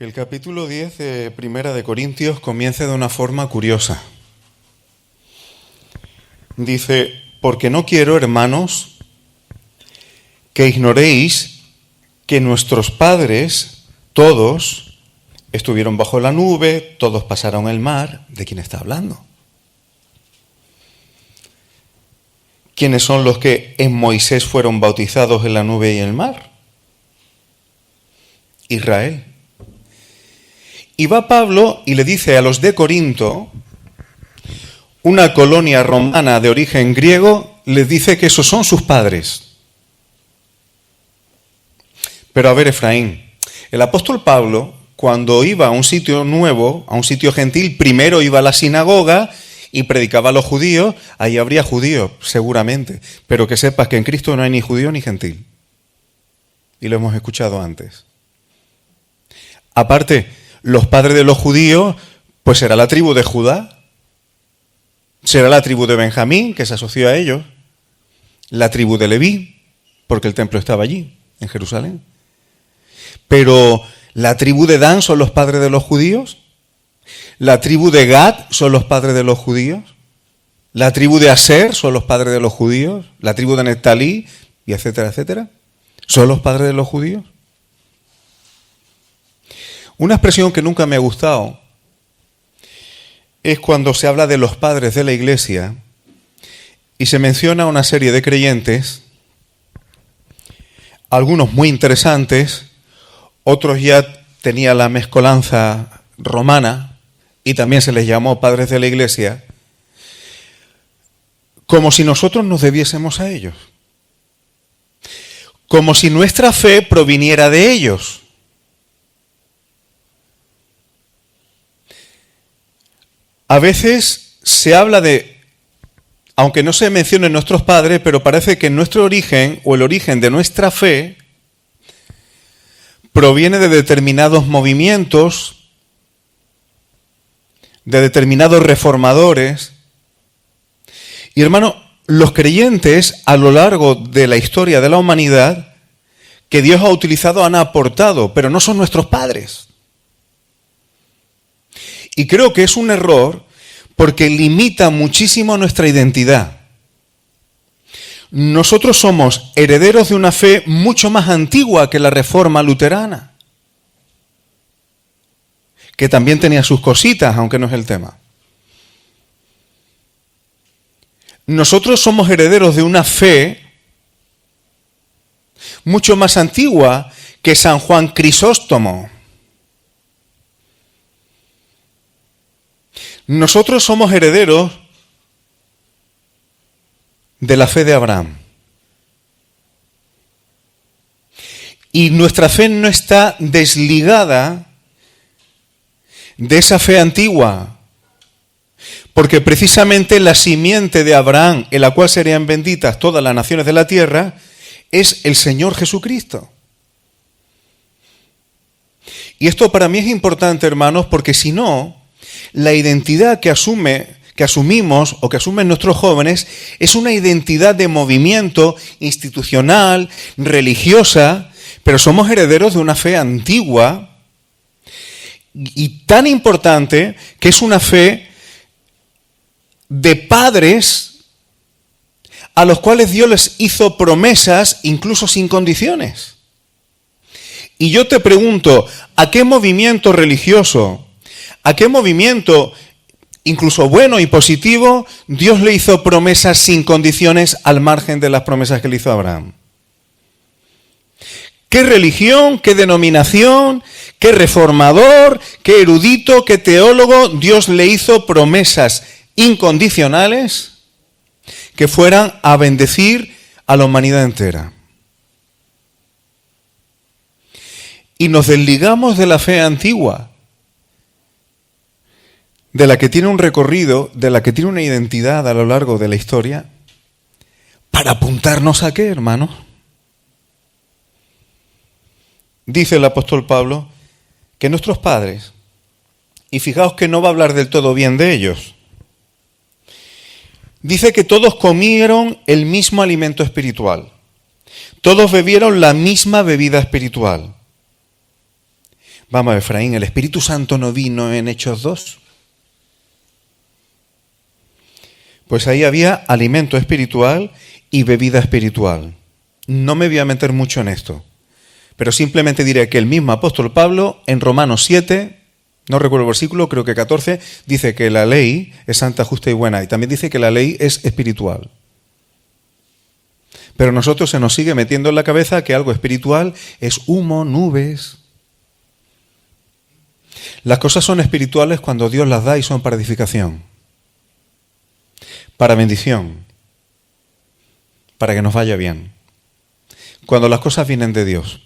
El capítulo 10 de Primera de Corintios comienza de una forma curiosa. Dice, porque no quiero, hermanos, que ignoréis que nuestros padres, todos, estuvieron bajo la nube, todos pasaron el mar. ¿De quién está hablando? ¿Quiénes son los que en Moisés fueron bautizados en la nube y en el mar? Israel. Y va Pablo y le dice a los de Corinto, una colonia romana de origen griego, les dice que esos son sus padres. Pero a ver, Efraín, el apóstol Pablo, cuando iba a un sitio nuevo, a un sitio gentil, primero iba a la sinagoga y predicaba a los judíos. Ahí habría judíos, seguramente, pero que sepas que en Cristo no hay ni judío ni gentil. Y lo hemos escuchado antes. Aparte, los padres de los judíos, pues será la tribu de Judá, será la tribu de Benjamín, que se asoció a ellos, la tribu de Leví, porque el templo estaba allí, en Jerusalén. Pero la tribu de Dan son los padres de los judíos, la tribu de Gad son los padres de los judíos, la tribu de Aser son los padres de los judíos, la tribu de Neftalí, y etcétera, etcétera, son los padres de los judíos. Una expresión que nunca me ha gustado es cuando se habla de los padres de la Iglesia y se menciona una serie de creyentes, algunos muy interesantes, otros ya tenían la mezcolanza romana y también se les llamó padres de la Iglesia, como si nosotros nos debiésemos a ellos, como si nuestra fe proviniera de ellos. A veces se habla de, aunque no se mencionen nuestros padres, pero parece que nuestro origen o el origen de nuestra fe proviene de determinados movimientos, de determinados reformadores. Y hermano, los creyentes a lo largo de la historia de la humanidad que Dios ha utilizado han aportado, pero no son nuestros padres. Y creo que es un error porque limita muchísimo nuestra identidad. Nosotros somos herederos de una fe mucho más antigua que la Reforma luterana, que también tenía sus cositas, aunque no es el tema. Nosotros somos herederos de una fe mucho más antigua que San Juan Crisóstomo. Nosotros somos herederos de la fe de Abraham. Y nuestra fe no está desligada de esa fe antigua, porque precisamente la simiente de Abraham, en la cual serían benditas todas las naciones de la tierra, es el Señor Jesucristo. Y esto para mí es importante, hermanos, porque si no, la identidad que asumimos o que asumen nuestros jóvenes es una identidad de movimiento institucional, religiosa, pero somos herederos de una fe antigua y tan importante que es una fe de padres a los cuales Dios les hizo promesas incluso sin condiciones. Y yo te pregunto, ¿a qué movimiento religioso, a qué movimiento, incluso bueno y positivo, Dios le hizo promesas sin condiciones al margen de las promesas que le hizo a Abraham? ¿Qué religión, qué denominación, qué reformador, qué erudito, qué teólogo Dios le hizo promesas incondicionales que fueran a bendecir a la humanidad entera? Y nos desligamos de la fe antigua, de la que tiene un recorrido, de la que tiene una identidad a lo largo de la historia, para apuntarnos a qué, hermanos. Dice el apóstol Pablo que nuestros padres, y fijaos que no va a hablar del todo bien de ellos, dice que todos comieron el mismo alimento espiritual, todos bebieron la misma bebida espiritual. Vamos, Efraín, ¿el Espíritu Santo no vino en Hechos 2? Pues ahí había alimento espiritual y bebida espiritual. No me voy a meter mucho en esto, pero simplemente diré que el mismo apóstol Pablo en Romanos 7, no recuerdo el versículo, creo que 14, dice que la ley es santa, justa y buena, y también dice que la ley es espiritual. Pero a nosotros se nos sigue metiendo en la cabeza que algo espiritual es humo, nubes. Las cosas son espirituales cuando Dios las da y son para edificación, para bendición, para que nos vaya bien. Cuando las cosas vienen de Dios.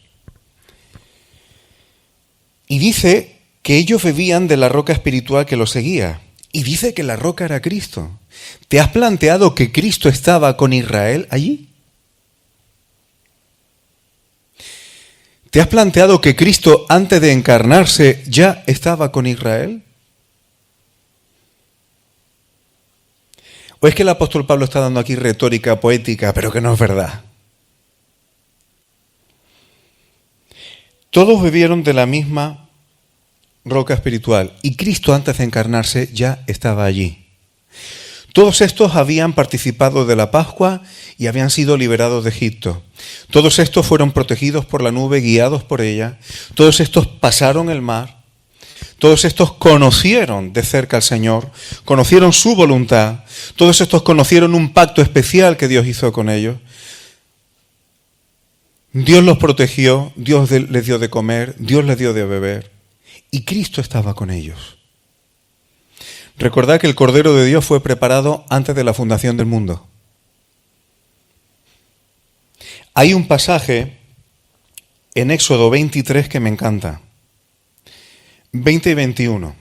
Y dice que ellos bebían de la roca espiritual que los seguía. Y dice que la roca era Cristo. ¿Te has planteado que Cristo estaba con Israel allí? ¿Te has planteado que Cristo antes de encarnarse ya estaba con Israel? ¿O es que el apóstol Pablo está dando aquí retórica poética, pero que no es verdad? Todos bebieron de la misma roca espiritual y Cristo antes de encarnarse ya estaba allí. Todos estos habían participado de la Pascua y habían sido liberados de Egipto. Todos estos fueron protegidos por la nube, guiados por ella. Todos estos pasaron el mar. Todos estos conocieron de cerca al Señor, conocieron su voluntad. Todos estos conocieron un pacto especial que Dios hizo con ellos. Dios los protegió, Dios les dio de comer, Dios les dio de beber y Cristo estaba con ellos. Recordad que el Cordero de Dios fue preparado antes de la fundación del mundo. Hay un pasaje en Éxodo 23 que me encanta. 20 y 21.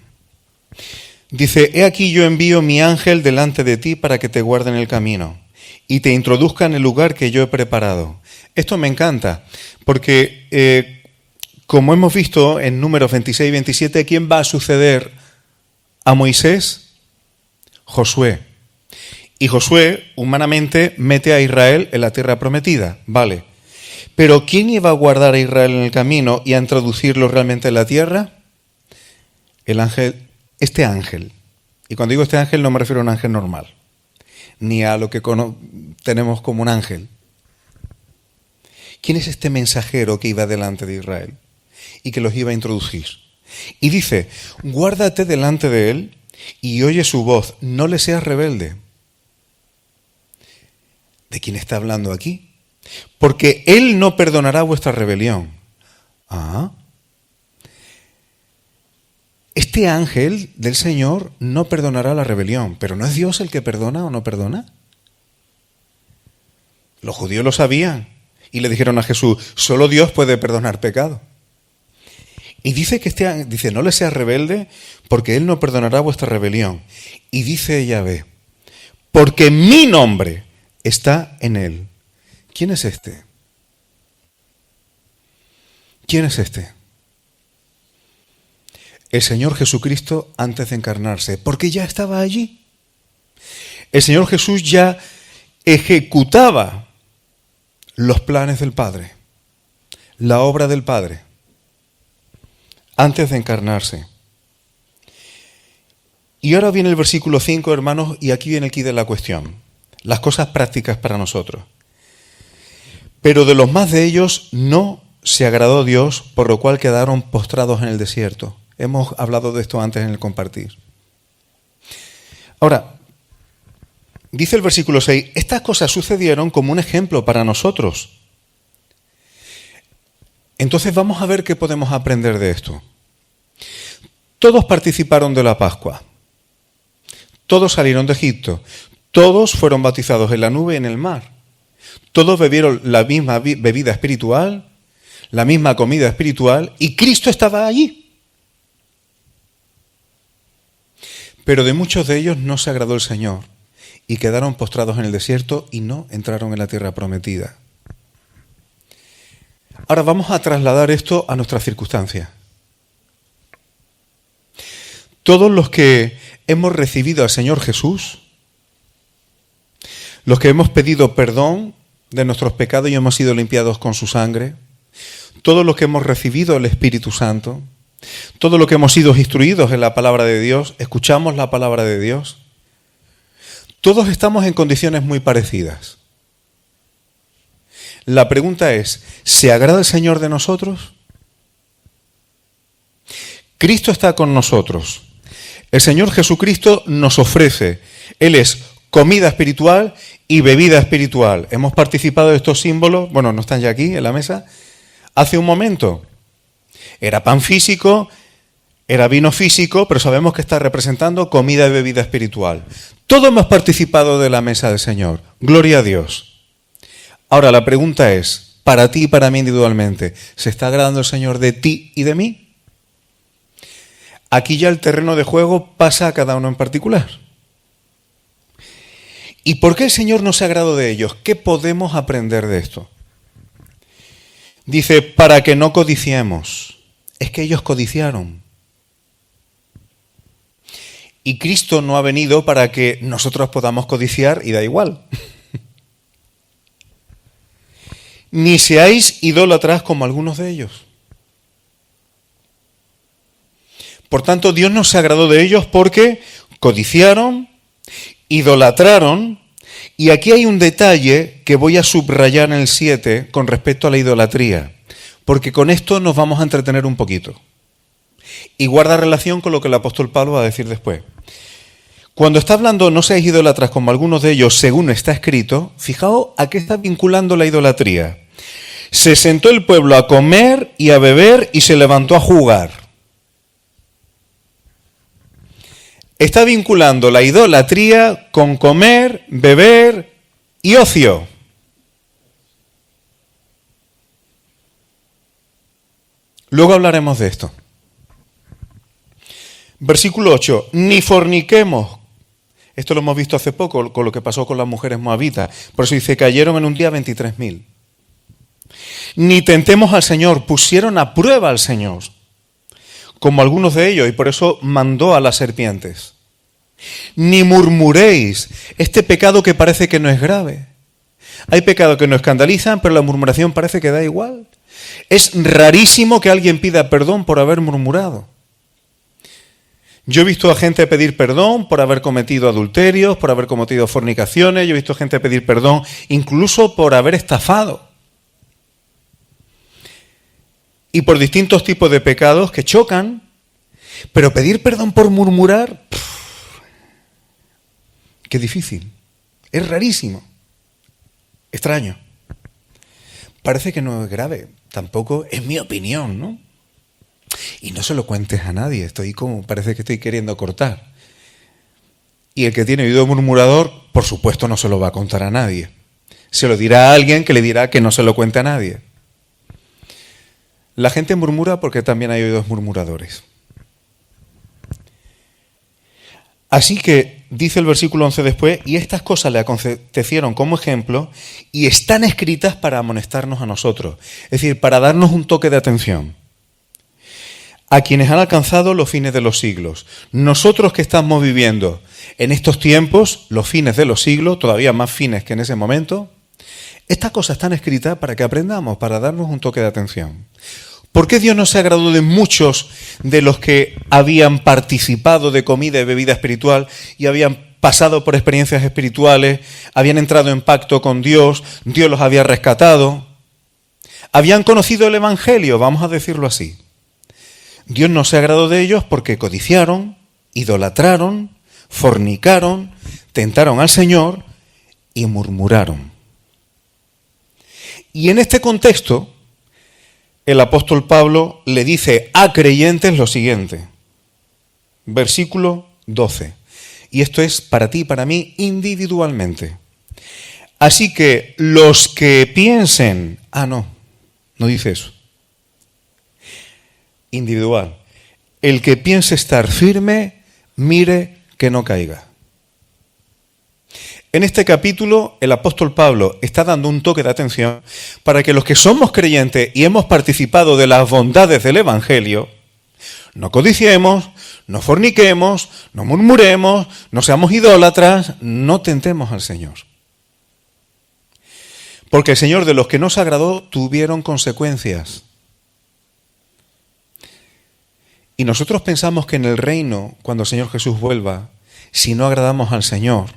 Dice, he aquí yo envío mi ángel delante de ti para que te guarde en el camino y te introduzca en el lugar que yo he preparado. Esto me encanta, porque como hemos visto en Números 26 y 27, ¿quién va a suceder a Moisés? Josué. Y Josué, humanamente, mete a Israel en la tierra prometida, vale. Pero ¿quién iba a guardar a Israel en el camino y a introducirlo realmente en la tierra? El ángel, este ángel. Y cuando digo este ángel no me refiero a un ángel normal, ni a lo que tenemos como un ángel. ¿Quién es este mensajero que iba delante de Israel y que los iba a introducir? Y dice, guárdate delante de él y oye su voz, no le seas rebelde. ¿De quién está hablando aquí? Porque él no perdonará vuestra rebelión. Ah. Este ángel del Señor no perdonará la rebelión, pero ¿no es Dios el que perdona o no perdona? Los judíos lo sabían. Y le dijeron a Jesús, solo Dios puede perdonar pecado. Y dice que dice, no le seas rebelde, porque Él no perdonará vuestra rebelión. Y dice Yahvé, porque mi nombre está en Él. ¿Quién es este? ¿Quién es este? El Señor Jesucristo antes de encarnarse, porque ya estaba allí. El Señor Jesús ya ejecutaba los planes del Padre, la obra del Padre, antes de encarnarse. Y ahora viene el versículo 5, hermanos, y aquí viene el quid de la cuestión, las cosas prácticas para nosotros. Pero de los más de ellos no se agradó Dios, por lo cual quedaron postrados en el desierto. Hemos hablado de esto antes en el compartir. Ahora, dice el versículo 6, estas cosas sucedieron como un ejemplo para nosotros. Entonces vamos a ver qué podemos aprender de esto. Todos participaron de la Pascua. Todos salieron de Egipto. Todos fueron bautizados en la nube y en el mar. Todos bebieron la misma bebida espiritual, la misma comida espiritual, y Cristo estaba allí. Pero de muchos de ellos no se agradó el Señor y quedaron postrados en el desierto y no entraron en la tierra prometida. Ahora vamos a trasladar esto a nuestras circunstancias. Todos los que hemos recibido al Señor Jesús, los que hemos pedido perdón de nuestros pecados y hemos sido limpiados con su sangre, todos los que hemos recibido el Espíritu Santo, Todo lo que hemos sido instruidos en la palabra de Dios, escuchamos la palabra de Dios. Todos estamos en condiciones muy parecidas. La pregunta es, ¿se agrada el Señor de nosotros? Cristo está con nosotros. El Señor Jesucristo nos ofrece. Él es comida espiritual y bebida espiritual. Hemos participado de estos símbolos, bueno, no están ya aquí en la mesa, hace un momento. Era pan físico, era vino físico, pero sabemos que está representando comida y bebida espiritual. Todos hemos participado de la mesa del Señor. Gloria a Dios. Ahora la pregunta es, para ti y para mí individualmente, ¿se está agradando el Señor de ti y de mí? Aquí ya el terreno de juego pasa a cada uno en particular. ¿Y por qué el Señor no se agradó de ellos? ¿Qué podemos aprender de esto? Dice, para que no codiciemos. Es que ellos codiciaron. Y Cristo no ha venido para que nosotros podamos codiciar y da igual. Ni seáis idólatras como algunos de ellos. Por tanto, Dios no se agradó de ellos porque codiciaron, idolatraron, y aquí hay un detalle que voy a subrayar en el 7 con respecto a la idolatría, porque con esto nos vamos a entretener un poquito. Y guarda relación con lo que el apóstol Pablo va a decir después. Cuando está hablando no seáis idólatras como algunos de ellos, según está escrito, fijaos a qué está vinculando la idolatría. Se sentó el pueblo a comer y a beber y se levantó a jugar. Está vinculando la idolatría con comer, beber y ocio. Luego hablaremos de esto. Versículo 8. Ni forniquemos. Esto lo hemos visto hace poco con lo que pasó con las mujeres moabitas. Por eso dice, cayeron en un día 23.000. Ni tentemos al Señor. Pusieron a prueba al Señor, como algunos de ellos, y por eso mandó a las serpientes. Ni murmuréis, este pecado que parece que no es grave. Hay pecados que nos escandalizan, pero la murmuración parece que da igual. Es rarísimo que alguien pida perdón por haber murmurado. Yo he visto a gente pedir perdón por haber cometido adulterios, por haber cometido fornicaciones, yo he visto a gente pedir perdón incluso por haber estafado. Y por distintos tipos de pecados que chocan, pero pedir perdón por murmurar, qué difícil. Es rarísimo. Extraño. Parece que no es grave. Tampoco es mi opinión, ¿no? Y no se lo cuentes a nadie. Parece que estoy queriendo cortar. Y el que tiene oído murmurador, por supuesto, no se lo va a contar a nadie. Se lo dirá a alguien que le dirá que no se lo cuente a nadie. La gente murmura porque también hay oídos murmuradores. Así que, dice el versículo 11 después, y estas cosas le acontecieron como ejemplo y están escritas para amonestarnos a nosotros, es decir, para darnos un toque de atención. A quienes han alcanzado los fines de los siglos. Nosotros que estamos viviendo en estos tiempos, los fines de los siglos, todavía más fines que en ese momento, estas cosas están escritas para que aprendamos, para darnos un toque de atención. ¿Por qué Dios no se agradó de muchos de los que habían participado de comida y bebida espiritual y habían pasado por experiencias espirituales, habían entrado en pacto con Dios, Dios los había rescatado, habían conocido el Evangelio, vamos a decirlo así? Dios no se agradó de ellos porque codiciaron, idolatraron, fornicaron, tentaron al Señor y murmuraron. Y en este contexto, el apóstol Pablo le dice a creyentes lo siguiente, versículo 12, y esto es para ti y para mí individualmente. Así que los que piensen, no dice eso, individual, el que piense estar firme, mire que no caiga. En este capítulo, el apóstol Pablo está dando un toque de atención para que los que somos creyentes y hemos participado de las bondades del Evangelio, no codiciemos, no forniquemos, no murmuremos, no seamos idólatras, no tentemos al Señor. Porque el Señor de los que no se agradó tuvieron consecuencias. Y nosotros pensamos que en el reino, cuando el Señor Jesús vuelva, si no agradamos al Señor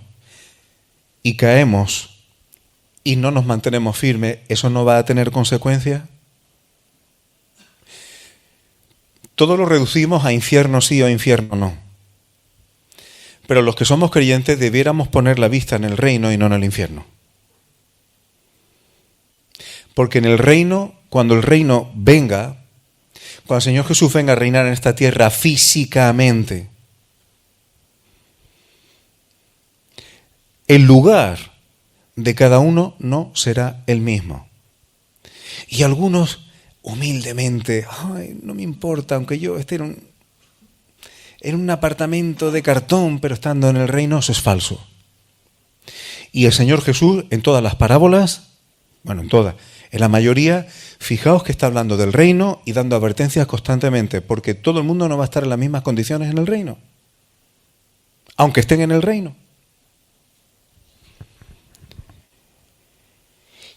y caemos y no nos mantenemos firmes, ¿eso no va a tener consecuencias? Todo lo reducimos a infierno sí o infierno no. Pero los que somos creyentes debiéramos poner la vista en el reino y no en el infierno. Porque en el reino, cuando el reino venga, cuando el Señor Jesús venga a reinar en esta tierra físicamente, el lugar de cada uno no será el mismo. Y algunos humildemente, ay, no me importa, aunque yo esté en un apartamento de cartón, pero estando en el reino, eso es falso. Y el Señor Jesús, en todas las parábolas, bueno, en la mayoría, fijaos que está hablando del reino y dando advertencias constantemente, porque todo el mundo no va a estar en las mismas condiciones en el reino, aunque estén en el reino.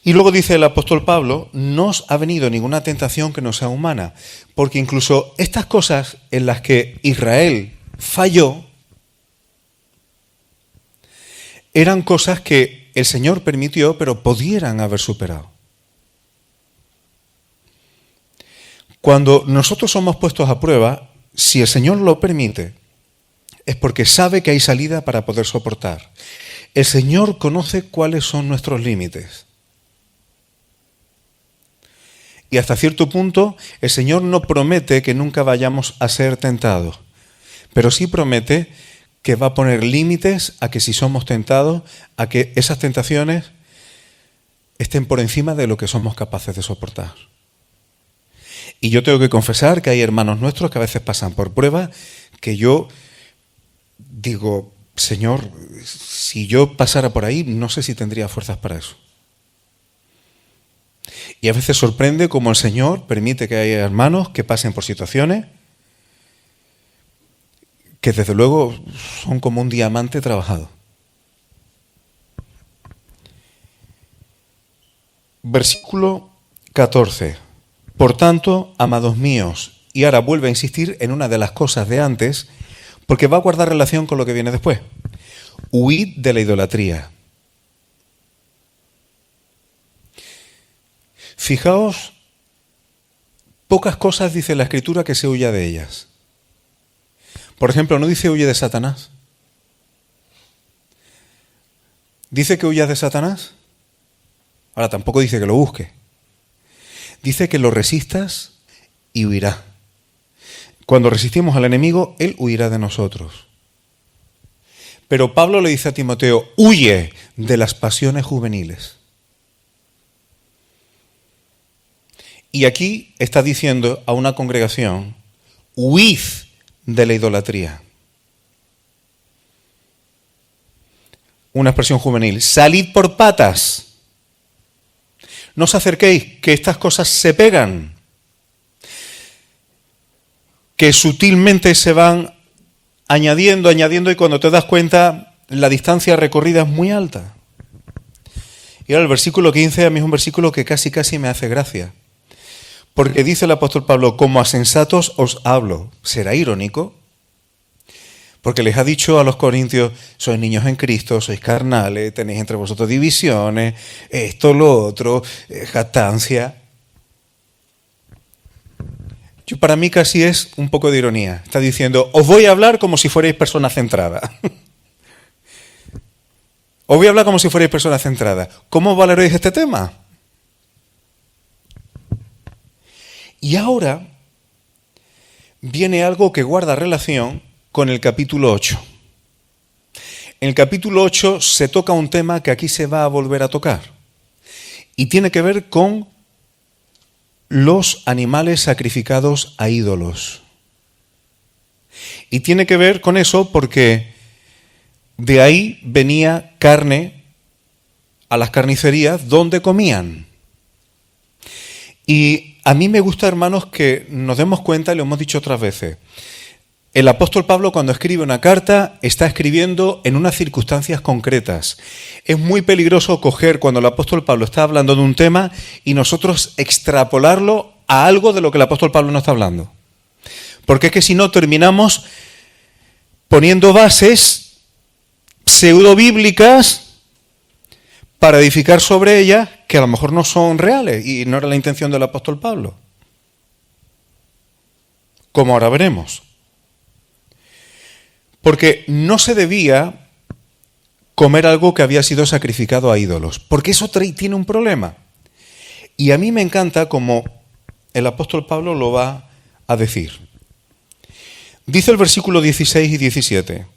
Y luego dice el apóstol Pablo, no os ha venido ninguna tentación que no sea humana, porque incluso estas cosas en las que Israel falló, eran cosas que el Señor permitió, pero pudieran haber superado. Cuando nosotros somos puestos a prueba, si el Señor lo permite, es porque sabe que hay salida para poder soportar. El Señor conoce cuáles son nuestros límites. Y hasta cierto punto, el Señor no promete que nunca vayamos a ser tentados, pero sí promete que va a poner límites a que si somos tentados, a que esas tentaciones estén por encima de lo que somos capaces de soportar. Y yo tengo que confesar que hay hermanos nuestros que a veces pasan por pruebas que yo digo, Señor, si yo pasara por ahí, no sé si tendría fuerzas para eso. Y a veces sorprende cómo el Señor permite que haya hermanos que pasen por situaciones que desde luego son como un diamante trabajado. Versículo 14. Por tanto, amados míos, y ahora vuelve a insistir en una de las cosas de antes, porque va a guardar relación con lo que viene después. Huid de la idolatría. Fijaos, pocas cosas dice la Escritura que se huya de ellas. Por ejemplo, no dice huye de Satanás. ¿Dice que huyas de Satanás? Ahora, tampoco dice que lo busque. Dice que lo resistas y huirá. Cuando resistimos al enemigo, él huirá de nosotros. Pero Pablo le dice a Timoteo, huye de las pasiones juveniles. Y aquí está diciendo a una congregación, huid de la idolatría. Una expresión juvenil, salid por patas. No os acerquéis, que estas cosas se pegan, que sutilmente se van añadiendo y cuando te das cuenta la distancia recorrida es muy alta. Y ahora el versículo 15 a mí es un versículo que casi me hace gracia. Porque dice el apóstol Pablo, como a sensatos os hablo. ¿Será irónico? Porque les ha dicho a los corintios, sois niños en Cristo, sois carnales, tenéis entre vosotros divisiones, esto, lo otro, jactancia. Para mí casi es un poco de ironía. Está diciendo, os voy a hablar como si fuerais personas centradas. Os voy a hablar como si fuerais personas centradas. ¿Cómo valoráis este tema? Y ahora viene algo que guarda relación con el capítulo 8. En el capítulo 8 se toca un tema que aquí se va a volver a tocar. Y tiene que ver con los animales sacrificados a ídolos. Y tiene que ver con eso porque de ahí venía carne a las carnicerías donde comían. Y a mí me gusta, hermanos, que nos demos cuenta, y lo hemos dicho otras veces, el apóstol Pablo cuando escribe una carta está escribiendo en unas circunstancias concretas. Es muy peligroso coger cuando el apóstol Pablo está hablando de un tema y nosotros extrapolarlo a algo de lo que el apóstol Pablo no está hablando. Porque es que si no terminamos poniendo bases pseudobíblicas para edificar sobre ellas que a lo mejor no son reales y no era la intención del apóstol Pablo. Como ahora veremos. Porque no se debía comer algo que había sido sacrificado a ídolos, porque eso tiene un problema. Y a mí me encanta como el apóstol Pablo lo va a decir. Dice el versículo 16 y 17,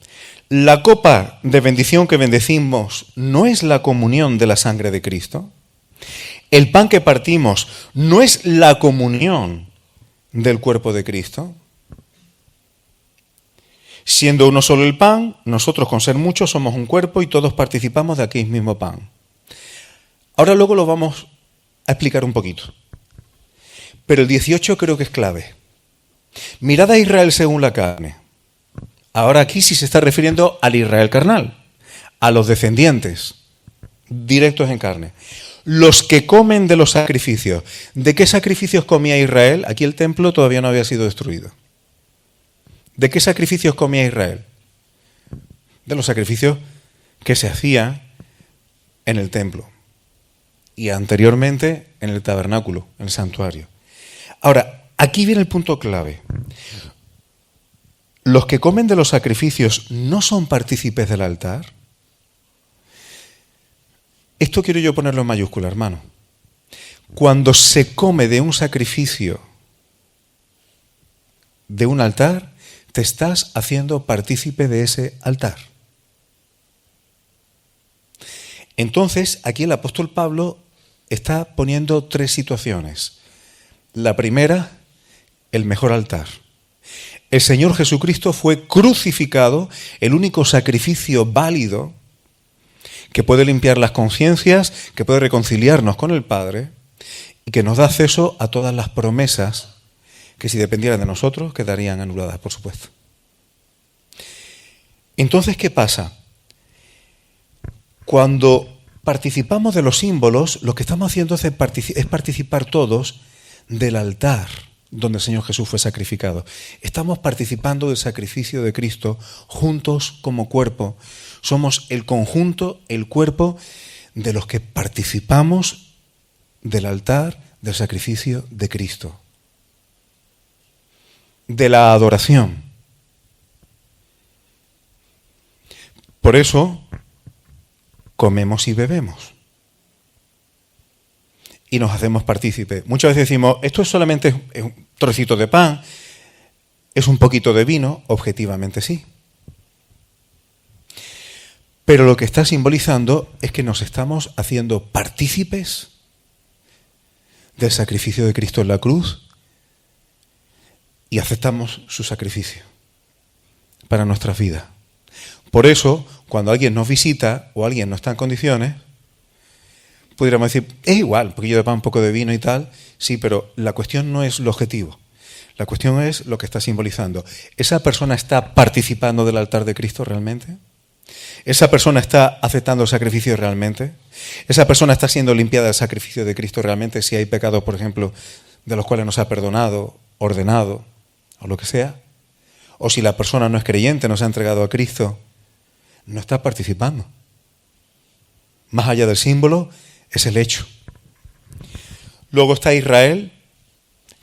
¿la copa de bendición que bendecimos no es la comunión de la sangre de Cristo? ¿El pan que partimos no es la comunión del cuerpo de Cristo? Siendo uno solo el pan, nosotros con ser muchos somos un cuerpo y todos participamos de aquel mismo pan. Ahora luego lo vamos a explicar un poquito. Pero el 18 creo que es clave. Mirad a Israel según la carne. Ahora aquí sí se está refiriendo al Israel carnal, a los descendientes, directos en carne. Los que comen de los sacrificios. ¿De qué sacrificios comía Israel? Aquí el templo todavía no había sido destruido. ¿De qué sacrificios comía Israel? De los sacrificios que se hacían en el templo y anteriormente en el tabernáculo, en el santuario. Ahora, aquí viene el punto clave. ¿Los que comen de los sacrificios no son partícipes del altar? Esto quiero yo ponerlo en mayúscula, hermano. Cuando se come de un sacrificio de un altar, te estás haciendo partícipe de ese altar. Entonces, aquí el apóstol Pablo está poniendo tres situaciones. La primera, el mejor altar. El Señor Jesucristo fue crucificado, el único sacrificio válido que puede limpiar las conciencias, que puede reconciliarnos con el Padre y que nos da acceso a todas las promesas que si dependieran de nosotros quedarían anuladas, por supuesto. Entonces, ¿qué pasa? Cuando participamos de los símbolos, lo que estamos haciendo es participar todos del altar donde el Señor Jesús fue sacrificado. Estamos participando del sacrificio de Cristo juntos como cuerpo. Somos el conjunto, el cuerpo de los que participamos del altar del sacrificio de Cristo. De la adoración. Por eso comemos y bebemos. Y nos hacemos partícipes. Muchas veces decimos, esto es solamente un trocito de pan, es un poquito de vino, objetivamente sí. Pero lo que está simbolizando es que nos estamos haciendo partícipes del sacrificio de Cristo en la cruz y aceptamos su sacrificio para nuestras vidas. Por eso, cuando alguien nos visita o alguien no está en condiciones, pudiéramos decir, es igual, porque yo le pongo un poco de vino y tal, sí, pero la cuestión no es el objetivo. La cuestión es lo que está simbolizando. ¿Esa persona está participando del altar de Cristo realmente? ¿Esa persona está aceptando el sacrificio realmente? ¿Esa persona está siendo limpiada del sacrificio de Cristo realmente si hay pecados, por ejemplo, de los cuales nos ha perdonado, ordenado, o lo que sea? O si la persona no es creyente, no se ha entregado a Cristo, no está participando. Más allá del símbolo, es el hecho. Luego está Israel,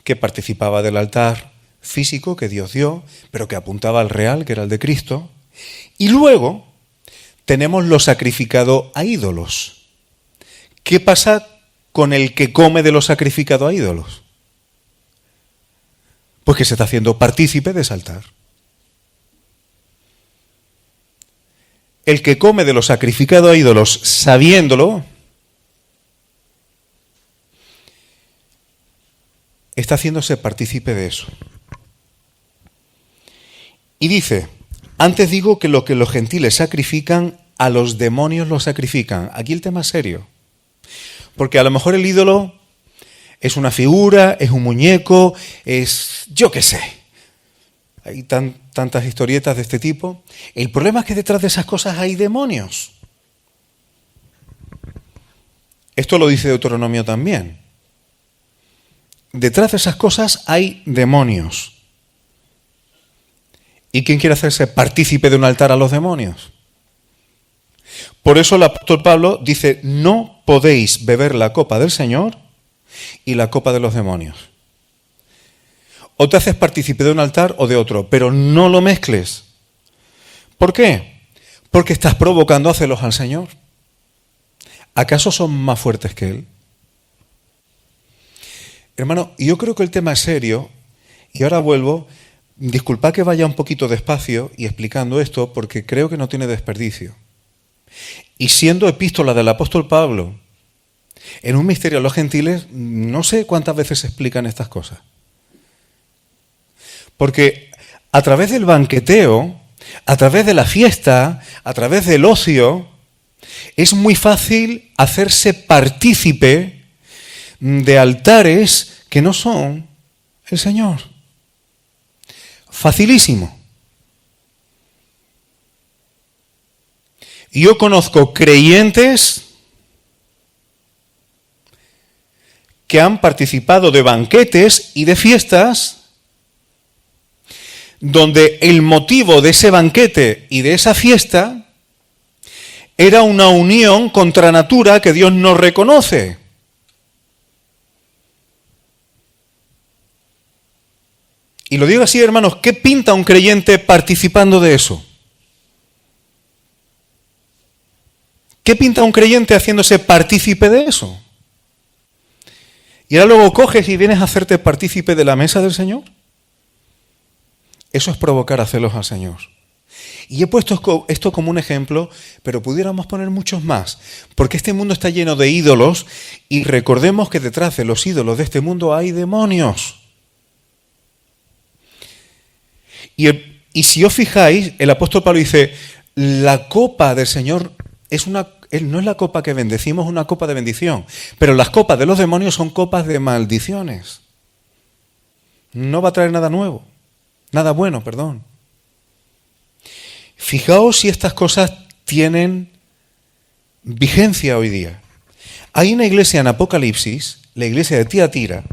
que participaba del altar físico que Dios dio, pero que apuntaba al real, que era el de Cristo. Y luego tenemos lo sacrificado a ídolos. ¿Qué pasa con el que come de lo sacrificado a ídolos? Pues que se está haciendo partícipe de ese altar. El que come de lo sacrificado a ídolos sabiéndolo, está haciéndose partícipe de eso. Y dice, antes digo que lo que los gentiles sacrifican, a los demonios lo sacrifican. Aquí el tema es serio. Porque a lo mejor el ídolo es una figura, es un muñeco, es yo qué sé. Hay tantas historietas de este tipo. El problema es que detrás de esas cosas hay demonios. Esto lo dice Deuteronomio también. Detrás de esas cosas hay demonios. ¿Y quién quiere hacerse partícipe de un altar a los demonios? Por eso el apóstol Pablo dice, no podéis beber la copa del Señor y la copa de los demonios. O te haces partícipe de un altar o de otro, pero no lo mezcles. ¿Por qué? Porque estás provocando a celos al Señor. ¿Acaso son más fuertes que Él? Hermano, yo creo que el tema es serio, y ahora vuelvo. Disculpad que vaya un poquito despacio y explicando esto, porque creo que no tiene desperdicio. Y siendo epístola del apóstol Pablo, en un misterio a los gentiles, no sé cuántas veces se explican estas cosas. Porque a través del banqueteo, a través de la fiesta, a través del ocio, es muy fácil hacerse partícipe de altares que no son el Señor. Facilísimo. Yo conozco creyentes que han participado de banquetes y de fiestas donde el motivo de ese banquete y de esa fiesta era una unión contra natura que Dios no reconoce. Y lo digo así, hermanos, ¿qué pinta un creyente participando de eso? ¿Qué pinta un creyente haciéndose partícipe de eso? Y ahora luego coges y vienes a hacerte partícipe de la mesa del Señor. Eso es provocar a celos al Señor. Y he puesto esto como un ejemplo, pero pudiéramos poner muchos más, porque este mundo está lleno de ídolos y recordemos que detrás de los ídolos de este mundo hay demonios. Y si os fijáis, el apóstol Pablo dice, la copa del Señor no es la copa que bendecimos, es una copa de bendición, pero las copas de los demonios son copas de maldiciones. No va a traer nada nuevo, nada bueno, perdón. Fijaos si estas cosas tienen vigencia hoy día. Hay una iglesia en Apocalipsis, la iglesia de Tiatira,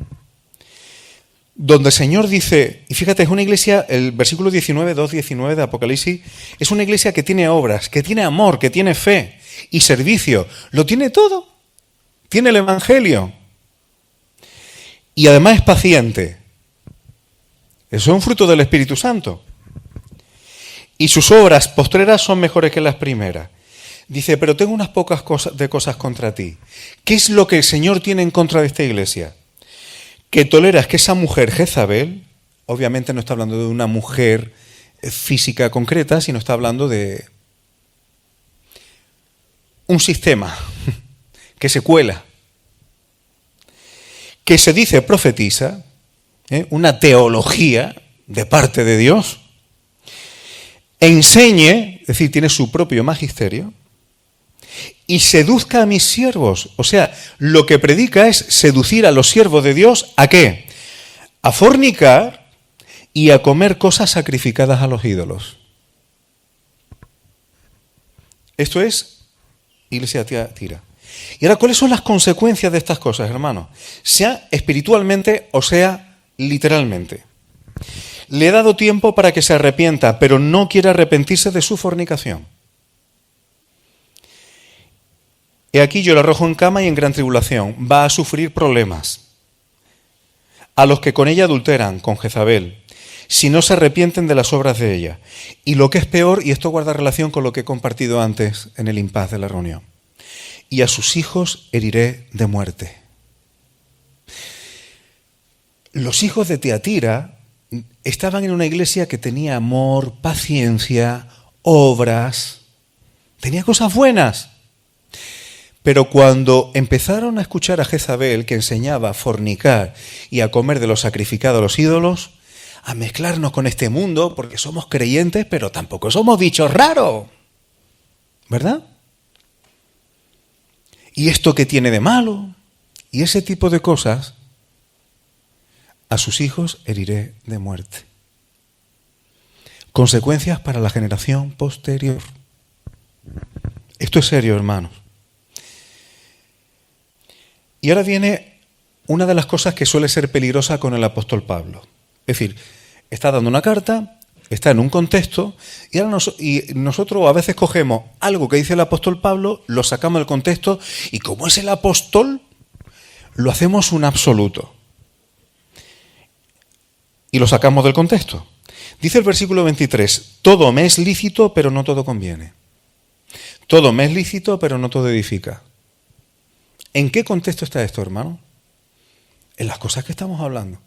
donde el Señor dice, y fíjate, es una iglesia, el versículo 19, 2:19 de Apocalipsis, es una iglesia que tiene obras, que tiene amor, que tiene fe y servicio, lo tiene todo, tiene el Evangelio, y además es paciente. Eso es un fruto del Espíritu Santo. Y sus obras postreras son mejores que las primeras. Dice, pero tengo unas pocas cosas contra ti. ¿Qué es lo que el Señor tiene en contra de esta iglesia? Que toleras que esa mujer Jezabel, obviamente no está hablando de una mujer física concreta, sino está hablando de un sistema que se cuela, que se dice profetiza, una teología de parte de Dios, enseñe, es decir, tiene su propio magisterio, y seduzca a mis siervos. O sea, lo que predica es seducir a los siervos de Dios, ¿a qué? A fornicar y a comer cosas sacrificadas a los ídolos. Esto es iglesia Tiatira. Y ahora, ¿cuáles son las consecuencias de estas cosas, hermanos? Sea espiritualmente o sea literalmente. Le he dado tiempo para que se arrepienta, pero no quiere arrepentirse de su fornicación. He aquí yo le arrojo en cama y en gran tribulación. Va a sufrir problemas. A los que con ella adulteran, con Jezabel, si no se arrepienten de las obras de ella. Y lo que es peor, y esto guarda relación con lo que he compartido antes en el impas de la reunión. Y a sus hijos heriré de muerte. Los hijos de Tiatira estaban en una iglesia que tenía amor, paciencia, obras, tenía cosas buenas. Pero cuando empezaron a escuchar a Jezabel, que enseñaba a fornicar y a comer de lo sacrificado a los ídolos, a mezclarnos con este mundo, porque somos creyentes, pero tampoco somos bichos raros, ¿verdad? ¿Y esto qué tiene de malo? Y ese tipo de cosas, a sus hijos heriré de muerte. Consecuencias para la generación posterior. Esto es serio, hermanos. Y ahora viene una de las cosas que suele ser peligrosa con el apóstol Pablo. Es decir, está dando una carta, está en un contexto y nosotros a veces cogemos algo que dice el apóstol Pablo, lo sacamos del contexto y como es el apóstol, lo hacemos un absoluto. Y lo sacamos del contexto. Dice el versículo 23, todo me es lícito, pero no todo conviene. Todo me es lícito, pero no todo edifica. ¿En qué contexto está esto, hermano? En las cosas que estamos hablando.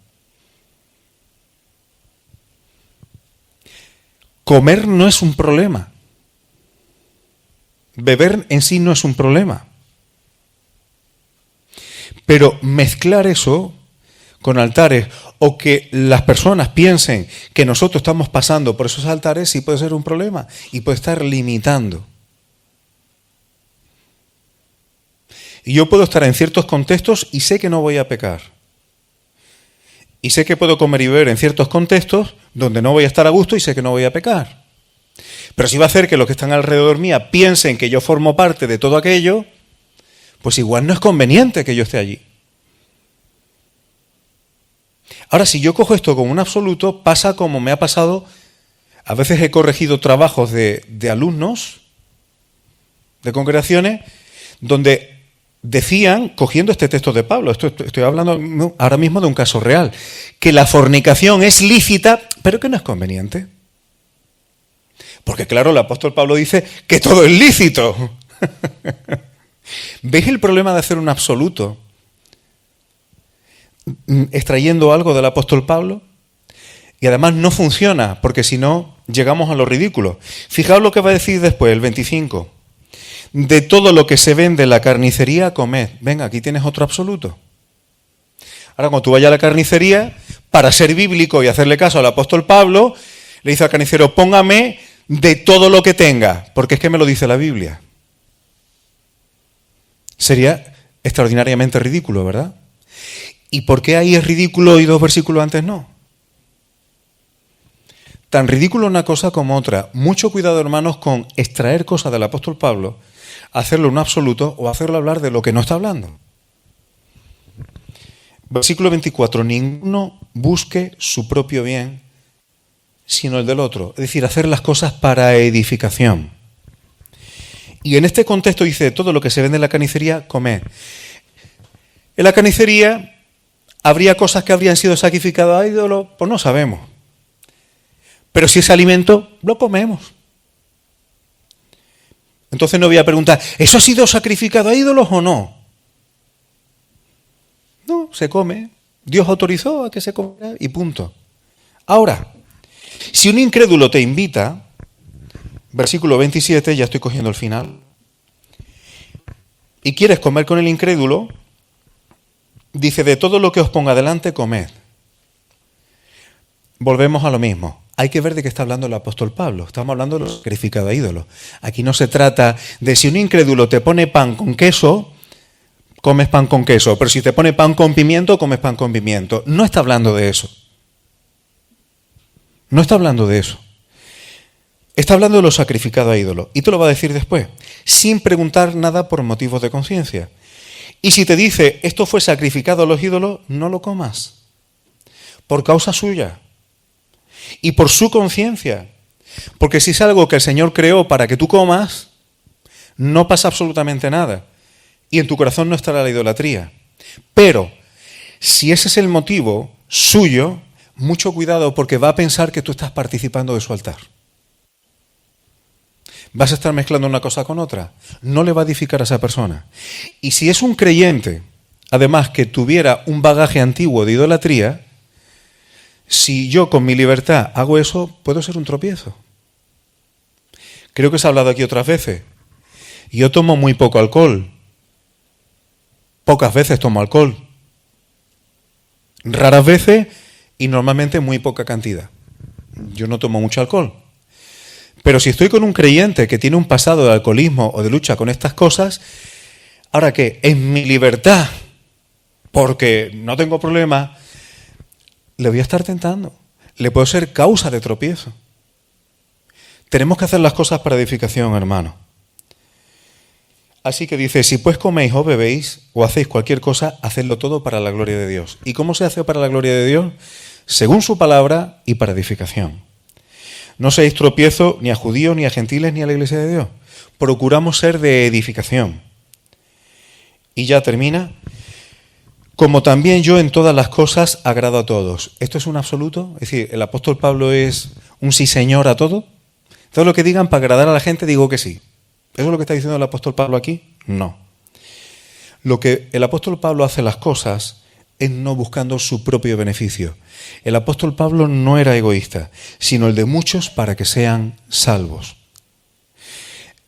Comer no es un problema. Beber en sí no es un problema. Pero mezclar eso con altares o que las personas piensen que nosotros estamos pasando por esos altares sí puede ser un problema y puede estar limitando. Y yo puedo estar en ciertos contextos y sé que no voy a pecar. Y sé que puedo comer y beber en ciertos contextos donde no voy a estar a gusto y sé que no voy a pecar. Pero si va a hacer que los que están alrededor mía piensen que yo formo parte de todo aquello, pues igual no es conveniente que yo esté allí. Ahora, si yo cojo esto como un absoluto, pasa como me ha pasado. A veces he corregido trabajos de alumnos, de congregaciones, donde decían, cogiendo este texto de Pablo, estoy hablando ahora mismo de un caso real, que la fornicación es lícita, pero que no es conveniente. Porque claro, el apóstol Pablo dice que todo es lícito. ¿Veis el problema de hacer un absoluto extrayendo algo del apóstol Pablo? Y además no funciona, porque si no, llegamos a lo ridículo. Fijaos lo que va a decir después, el 25. De todo lo que se vende en la carnicería, comed. Venga, aquí tienes otro absoluto. Ahora, cuando tú vayas a la carnicería, para ser bíblico y hacerle caso al apóstol Pablo, le dice al carnicero, póngame de todo lo que tenga, porque es que me lo dice la Biblia. Sería extraordinariamente ridículo, ¿verdad? ¿Y por qué ahí es ridículo y 2 versículos antes no? Tan ridículo una cosa como otra. Mucho cuidado, hermanos, con extraer cosas del apóstol Pablo, hacerlo un absoluto o hacerlo hablar de lo que no está hablando. Versículo 24. Ninguno busque su propio bien, sino el del otro. Es decir, hacer las cosas para edificación. Y en este contexto dice, todo lo que se vende en la carnicería, comed. En la carnicería habría cosas que habrían sido sacrificadas a ídolos, pues no sabemos. Pero si es alimento, lo comemos. Entonces no voy a preguntar, ¿eso ha sido sacrificado a ídolos o no? No, se come. Dios autorizó a que se comiera y punto. Ahora, si un incrédulo te invita, versículo 27, ya estoy cogiendo el final, y quieres comer con el incrédulo, dice, de todo lo que os ponga delante, comed. Volvemos a lo mismo. Hay que ver de qué está hablando el apóstol Pablo. Estamos hablando de lo sacrificado a ídolos. Aquí no se trata de si un incrédulo te pone pan con queso, comes pan con queso. Pero si te pone pan con pimiento, comes pan con pimiento. No está hablando de eso. No está hablando de eso. Está hablando de lo sacrificado a ídolos. Y te lo va a decir después. Sin preguntar nada por motivos de conciencia. Y si te dice, esto fue sacrificado a los ídolos, no lo comas. Por causa suya. Y por su conciencia. Porque si es algo que el Señor creó para que tú comas, no pasa absolutamente nada. Y en tu corazón no estará la idolatría. Pero, si ese es el motivo suyo, mucho cuidado porque va a pensar que tú estás participando de su altar. Vas a estar mezclando una cosa con otra. No le va a edificar a esa persona. Y si es un creyente, además que tuviera un bagaje antiguo de idolatría, si yo con mi libertad hago eso, puedo ser un tropiezo. Creo que se ha hablado aquí otras veces. Yo tomo muy poco alcohol. Pocas veces tomo alcohol. Raras veces y normalmente muy poca cantidad. Yo no tomo mucho alcohol. Pero si estoy con un creyente que tiene un pasado de alcoholismo o de lucha con estas cosas, ahora que en mi libertad, porque no tengo problema, le voy a estar tentando. Le puedo ser causa de tropiezo. Tenemos que hacer las cosas para edificación, hermano. Así que dice, si pues coméis o bebéis o hacéis cualquier cosa, hacedlo todo para la gloria de Dios. ¿Y cómo se hace para la gloria de Dios? Según su palabra y para edificación. No seáis tropiezo ni a judíos, ni a gentiles, ni a la iglesia de Dios. Procuramos ser de edificación. Y ya termina. Como también yo en todas las cosas agrado a todos. ¿Esto es un absoluto? Es decir, ¿el apóstol Pablo es un sí señor a todo? Todo lo que digan para agradar a la gente digo que sí. ¿Eso es lo que está diciendo el apóstol Pablo aquí? No. Lo que el apóstol Pablo hace las cosas es no buscando su propio beneficio. El apóstol Pablo no era egoísta, sino el de muchos para que sean salvos.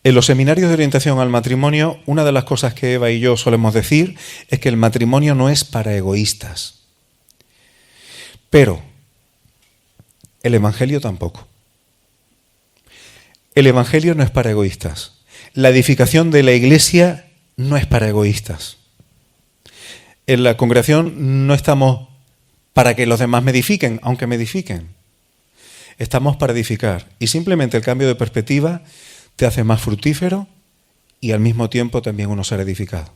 En los seminarios de orientación al matrimonio, una de las cosas que Eva y yo solemos decir es que el matrimonio no es para egoístas. Pero el Evangelio tampoco. El Evangelio no es para egoístas. La edificación de la iglesia no es para egoístas. En la congregación no estamos para que los demás me edifiquen, aunque me edifiquen. Estamos para edificar. Y simplemente el cambio de perspectiva te hace más fructífero y al mismo tiempo también uno será edificado.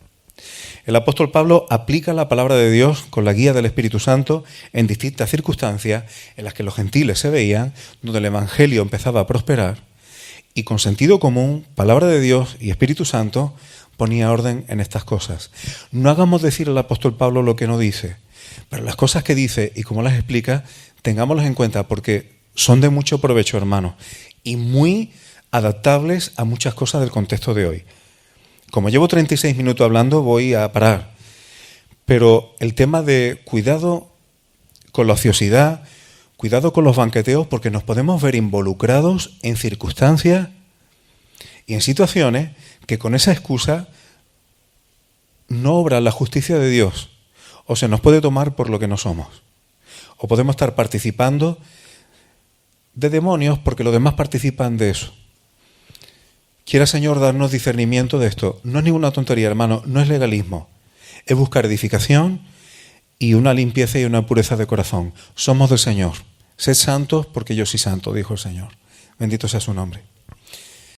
El apóstol Pablo aplica la palabra de Dios con la guía del Espíritu Santo en distintas circunstancias en las que los gentiles se veían, donde el Evangelio empezaba a prosperar, y con sentido común, palabra de Dios y Espíritu Santo ponía orden en estas cosas. No hagamos decir al apóstol Pablo lo que no dice, pero las cosas que dice y cómo las explica, tengámoslas en cuenta porque son de mucho provecho, hermanos, y muy adaptables a muchas cosas del contexto de hoy. Como llevo 36 minutos hablando, voy a parar. Pero el tema de cuidado con la ociosidad, cuidado con los banqueteos, porque nos podemos ver involucrados en circunstancias y en situaciones que con esa excusa no obra la justicia de Dios, o se nos puede tomar por lo que no somos. O podemos estar participando de demonios porque los demás participan de eso. Quiera, Señor, darnos discernimiento de esto. No es ninguna tontería, hermano, no es legalismo. Es buscar edificación y una limpieza y una pureza de corazón. Somos del Señor. Sed santos porque yo soy santo, dijo el Señor. Bendito sea su nombre.